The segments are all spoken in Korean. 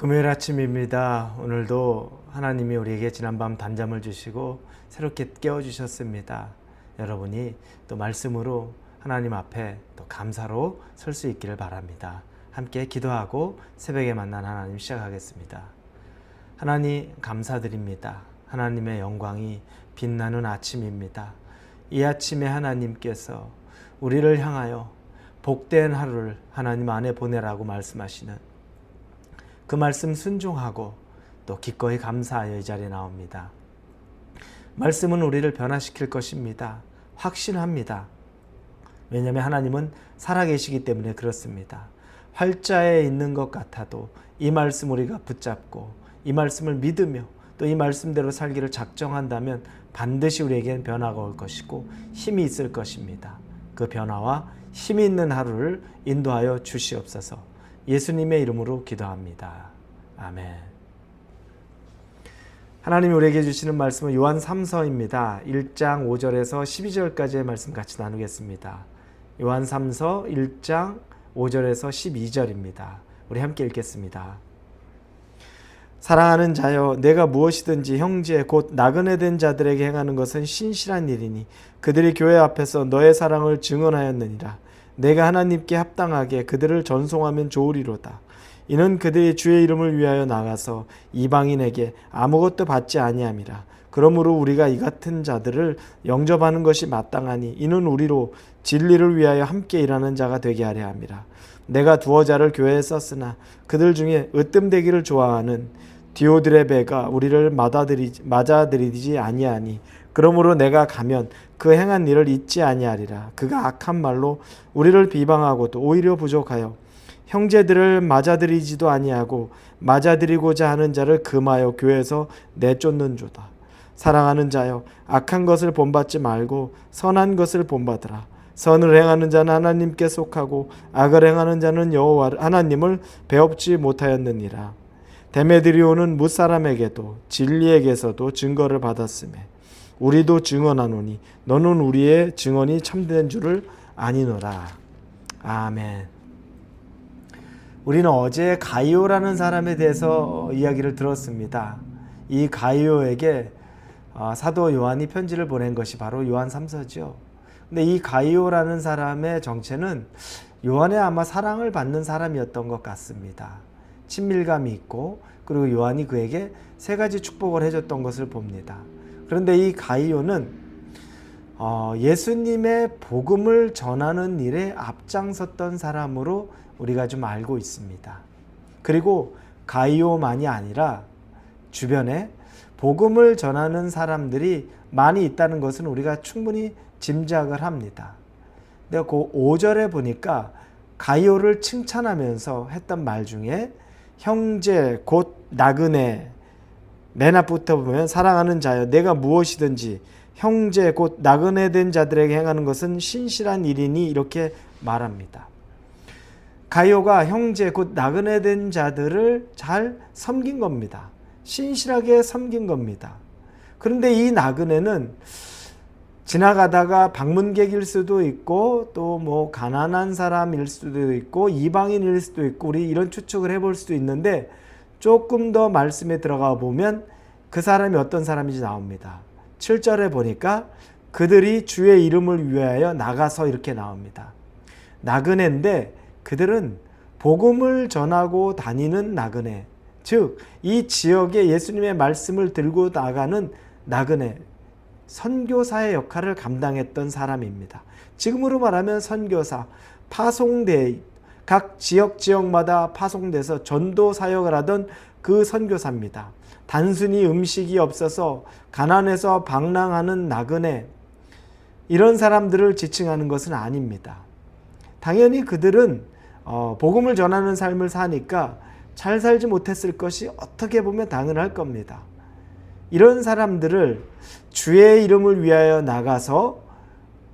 금요일 아침입니다. 오늘도 하나님이 우리에게 지난밤 단잠을 주시고 새롭게 깨워주셨습니다. 여러분이 또 말씀으로 하나님 앞에 또 감사로 설 수 있기를 바랍니다. 함께 기도하고 새벽에 만난 하나님 시작하겠습니다. 하나님 감사드립니다. 하나님의 영광이 빛나는 아침입니다. 이 아침에 하나님께서 우리를 향하여 복된 하루를 하나님 안에 보내라고 말씀하시는 그 말씀 순종하고 또 기꺼이 감사하여 이 자리에 나옵니다. 말씀은 우리를 변화시킬 것입니다. 확신합니다. 왜냐하면 하나님은 살아계시기 때문에 그렇습니다. 활자에 있는 것 같아도 이 말씀 우리가 붙잡고 이 말씀을 믿으며 또 이 말씀대로 살기를 작정한다면 반드시 우리에게는 변화가 올 것이고 힘이 있을 것입니다. 그 변화와 힘이 있는 하루를 인도하여 주시옵소서. 예수님의 이름으로 기도합니다. 아멘. 하나님이 우리에게 주시는 말씀은 요한 3서입니다. 1장 5절에서 12절까지의 말씀 같이 나누겠습니다. 요한 3서 1장 5절에서 12절입니다. 우리 함께 읽겠습니다. 사랑하는 자여, 내가 무엇이든지 형제 곧 나그네 된 자들에게 행하는 것은 신실한 일이니 그들이 교회 앞에서 너의 사랑을 증언하였느니라. 내가 하나님께 합당하게 그들을 전송하면 좋으리로다. 이는 그들이 주의 이름을 위하여 나가서 이방인에게 아무것도 받지 아니함이라. 그러므로 우리가 이 같은 자들을 영접하는 것이 마땅하니 이는 우리로 진리를 위하여 함께 일하는 자가 되게 하려 함이라. 내가 두어 자를 교회에 썼으나 그들 중에 으뜸되기를 좋아하는 디오드레베가 우리를 맞아들이지 아니하니 그러므로 내가 가면 그 행한 일을 잊지 아니하리라. 그가 악한 말로 우리를 비방하고도 오히려 부족하여 형제들을 맞아들이지도 아니하고 맞아들이고자 하는 자를 금하여 교회에서 내쫓는도다. 사랑하는 자여, 악한 것을 본받지 말고 선한 것을 본받으라. 선을 행하는 자는 하나님께 속하고 악을 행하는 자는 여호와 하나님을 배웁지 못하였느니라. 데메드리오는 무사람에게도 진리에게서도 증거를 받았으며 우리도 증언하노니 너는 우리의 증언이 참된 줄을 아니노라. 아멘. 우리는 어제 가이오라는 사람에 대해서 이야기를 들었습니다. 이 가이오에게 사도 요한이 편지를 보낸 것이 바로 요한 3서죠. 근데 이 가이오라는 사람의 정체는 요한의 아마 사랑을 받는 사람이었던 것 같습니다. 친밀감이 있고 그리고 요한이 그에게 세 가지 축복을 해줬던 것을 봅니다. 그런데 이 가이오는 예수님의 복음을 전하는 일에 앞장섰던 사람으로 우리가 좀 알고 있습니다. 그리고 가이오만이 아니라 주변에 복음을 전하는 사람들이 많이 있다는 것은 우리가 충분히 짐작을 합니다. 근데 그 5절에 보니까 가이오를 칭찬하면서 했던 말 중에 형제 곧 나그네, 맨 앞부터 보면 사랑하는 자여, 내가 무엇이든지 형제 곧 나그네 된 자들에게 행하는 것은 신실한 일이니 이렇게 말합니다. 가이오가 형제 곧 나그네 된 자들을 잘 섬긴 겁니다. 신실하게 섬긴 겁니다. 그런데 이 나그네는 지나가다가 방문객일 수도 있고 또 뭐 가난한 사람일 수도 있고 이방인일 수도 있고 우리 이런 추측을 해볼 수도 있는데 조금 더 말씀에 들어가 보면 그 사람이 어떤 사람인지 나옵니다. 7절에 보니까 그들이 주의 이름을 위하여 나가서 이렇게 나옵니다. 나그네인데 그들은 복음을 전하고 다니는 나그네, 즉 이 지역에 예수님의 말씀을 들고 나가는 나그네, 선교사의 역할을 감당했던 사람입니다. 지금으로 말하면 선교사, 파송대, 각 지역마다 파송돼서 전도 사역을 하던 그 선교사입니다. 단순히 음식이 없어서 가난해서 방랑하는 나그네, 이런 사람들을 지칭하는 것은 아닙니다. 당연히 그들은 복음을 전하는 삶을 사니까 잘 살지 못했을 것이 어떻게 보면 당연할 겁니다. 이런 사람들을 주의 이름을 위하여 나가서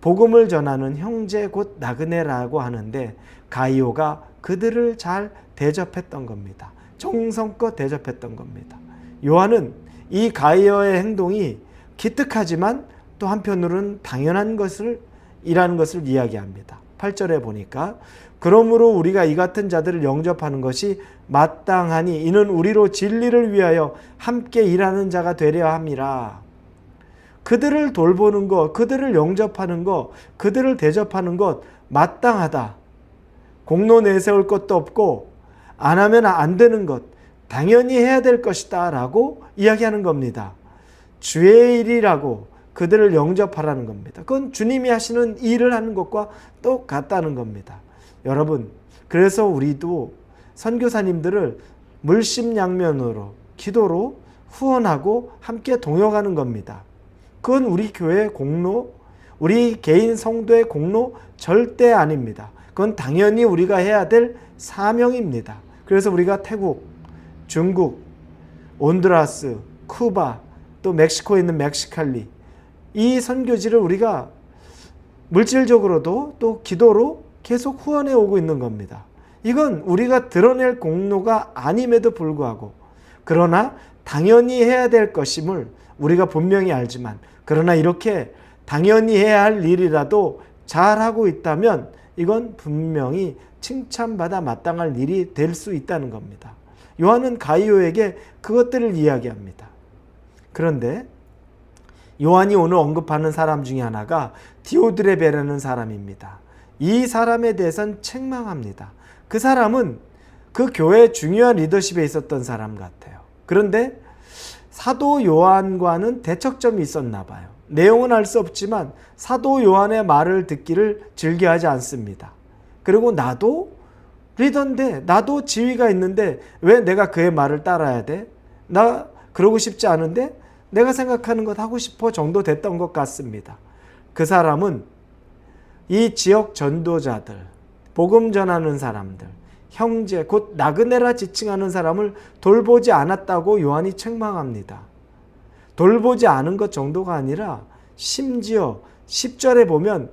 복음을 전하는 형제 곧 나그네라고 하는데 가이오가 그들을 잘 대접했던 겁니다. 정성껏 대접했던 겁니다. 요한은 이 가이오의 행동이 기특하지만 또 한편으로는 당연한 것을 이라는 것을 이야기합니다. 8절에 보니까 그러므로 우리가 이 같은 자들을 영접하는 것이 마땅하니 이는 우리로 진리를 위하여 함께 일하는 자가 되려 함이라. 그들을 돌보는 것, 그들을 영접하는 것, 그들을 대접하는 것 마땅하다. 공로 내세울 것도 없고 안 하면 안 되는 것, 당연히 해야 될 것이다 라고 이야기하는 겁니다. 주의 일이라고 그들을 영접하라는 겁니다. 그건 주님이 하시는 일을 하는 것과 똑같다는 겁니다. 여러분, 그래서 우리도 선교사님들을 물심양면으로 기도로 후원하고 함께 동역하는 겁니다. 그건 우리 교회의 공로, 우리 개인 성도의 공로 절대 아닙니다. 그건 당연히 우리가 해야 될 사명입니다. 그래서 우리가 태국, 중국, 온두라스, 쿠바, 또 멕시코에 있는 멕시칼리, 이 선교지를 우리가 물질적으로도 또 기도로 계속 후원해 오고 있는 겁니다. 이건 우리가 드러낼 공로가 아님에도 불구하고, 그러나 당연히 해야 될 것임을 우리가 분명히 알지만, 그러나 이렇게 당연히 해야 할 일이라도 잘하고 있다면 이건 분명히 칭찬받아 마땅할 일이 될 수 있다는 겁니다. 요한은 가이오에게 그것들을 이야기합니다. 그런데 요한이 오늘 언급하는 사람 중에 하나가 디오드레베라는 사람입니다. 이 사람에 대해서는 책망합니다. 그 사람은 그 교회의 중요한 리더십에 있었던 사람 같아요. 그런데 사도 요한과는 대척점이 있었나 봐요. 내용은 알 수 없지만 사도 요한의 말을 듣기를 즐겨하지 않습니다. 그리고 나도 리더인데, 나도 지위가 있는데 왜 내가 그의 말을 따라야 돼? 나 그러고 싶지 않은데 내가 생각하는 것 하고 싶어 정도 됐던 것 같습니다. 그 사람은 이 지역 전도자들, 복음 전하는 사람들, 형제, 곧 나그네라 지칭하는 사람을 돌보지 않았다고 요한이 책망합니다. 돌보지 않은 것 정도가 아니라 심지어 10절에 보면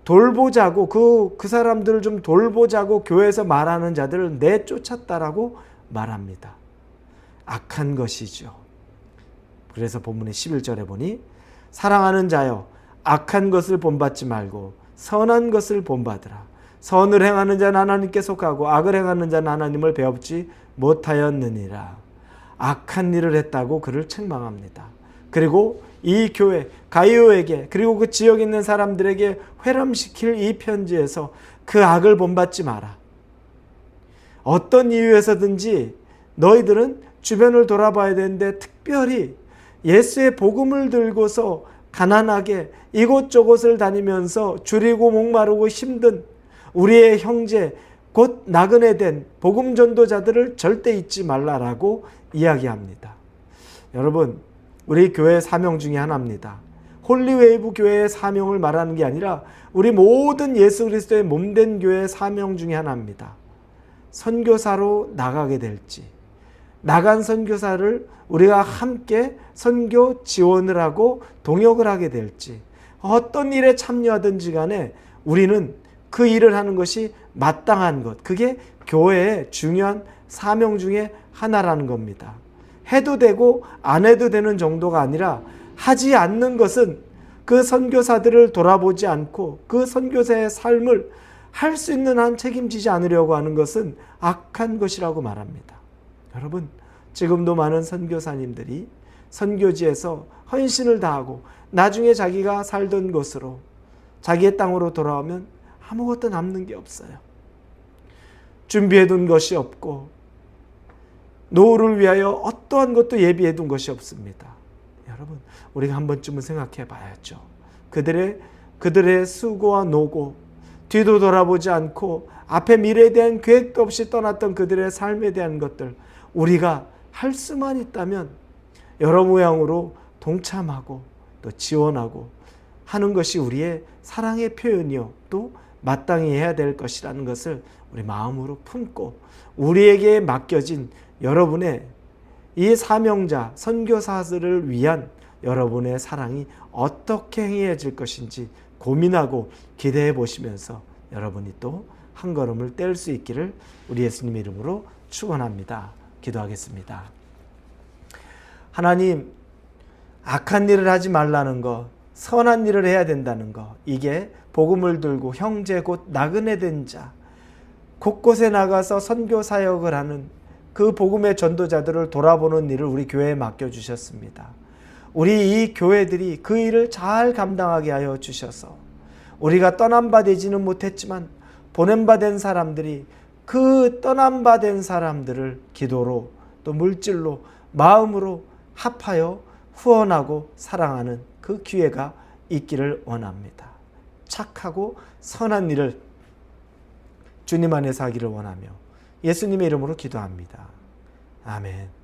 돌보자고, 그 사람들을 좀 돌보자고 교회에서 말하는 자들을 내쫓았다라고 말합니다. 악한 것이죠. 그래서 본문의 11절에 보니 사랑하는 자여, 악한 것을 본받지 말고 선한 것을 본받으라. 선을 행하는 자는 하나님께 속하고 악을 행하는 자는 하나님을 배웁지 못하였느니라. 악한 일을 했다고 그를 책망합니다. 그리고 이 교회 가이오에게, 그리고 그 지역에 있는 사람들에게 회람시킬 이 편지에서 그 악을 본받지 마라. 어떤 이유에서든지 너희들은 주변을 돌아봐야 되는데, 특별히 예수의 복음을 들고서 가난하게 이곳저곳을 다니면서 줄이고 목마르고 힘든 우리의 형제, 곧 나그네 된 복음 전도자들을 절대 잊지 말라라고 이야기합니다. 여러분, 우리 교회의 사명 중에 하나입니다. 홀리웨이브 교회의 사명을 말하는 게 아니라 우리 모든 예수 그리스도의 몸된 교회의 사명 중에 하나입니다. 선교사로 나가게 될지, 나간 선교사를 우리가 함께 선교 지원을 하고 동역을 하게 될지, 어떤 일에 참여하든지 간에 우리는 그 일을 하는 것이 마땅한 것, 그게 교회의 중요한 사명 중에 하나라는 겁니다. 해도 되고 안 해도 되는 정도가 아니라, 하지 않는 것은 그 선교사들을 돌아보지 않고 그 선교사의 삶을 할 수 있는 한 책임지지 않으려고 하는 것은 악한 것이라고 말합니다. 여러분, 지금도 많은 선교사님들이 선교지에서 헌신을 다하고 나중에 자기가 살던 곳으로, 자기의 땅으로 돌아오면 아무것도 남는 게 없어요. 준비해둔 것이 없고 노후를 위하여 어떠한 것도 예비해둔 것이 없습니다. 여러분, 우리가 한 번쯤은 생각해 봐야죠. 그들의 수고와 노고, 뒤도 돌아보지 않고 앞에 미래에 대한 계획도 없이 떠났던 그들의 삶에 대한 것들, 우리가 할 수만 있다면 여러 모양으로 동참하고 또 지원하고 하는 것이 우리의 사랑의 표현이요, 또 마땅히 해야 될 것이라는 것을 우리 마음으로 품고, 우리에게 맡겨진 여러분의 이 사명자 선교사들을 위한 여러분의 사랑이 어떻게 행해질 것인지 고민하고 기대해 보시면서 여러분이 또 한 걸음을 뗄 수 있기를 우리 예수님의 이름으로 축원합니다. 기도하겠습니다. 하나님, 악한 일을 하지 말라는 것, 선한 일을 해야 된다는 거, 이게 복음을 들고 형제 곧 나그네 된 자, 곳곳에 나가서 선교 사역을 하는 그 복음의 전도자들을 돌아보는 일을 우리 교회에 맡겨주셨습니다. 우리 이 교회들이 그 일을 잘 감당하게 하여 주셔서 우리가 떠난 바 되지는 못했지만 보낸 바 된 사람들이 그 떠난 바 된 사람들을 기도로 또 물질로 마음으로 합하여 후원하고 사랑하는 그 기회가 있기를 원합니다. 착하고 선한 일을 주님 안에서 하기를 원하며 예수님의 이름으로 기도합니다. 아멘.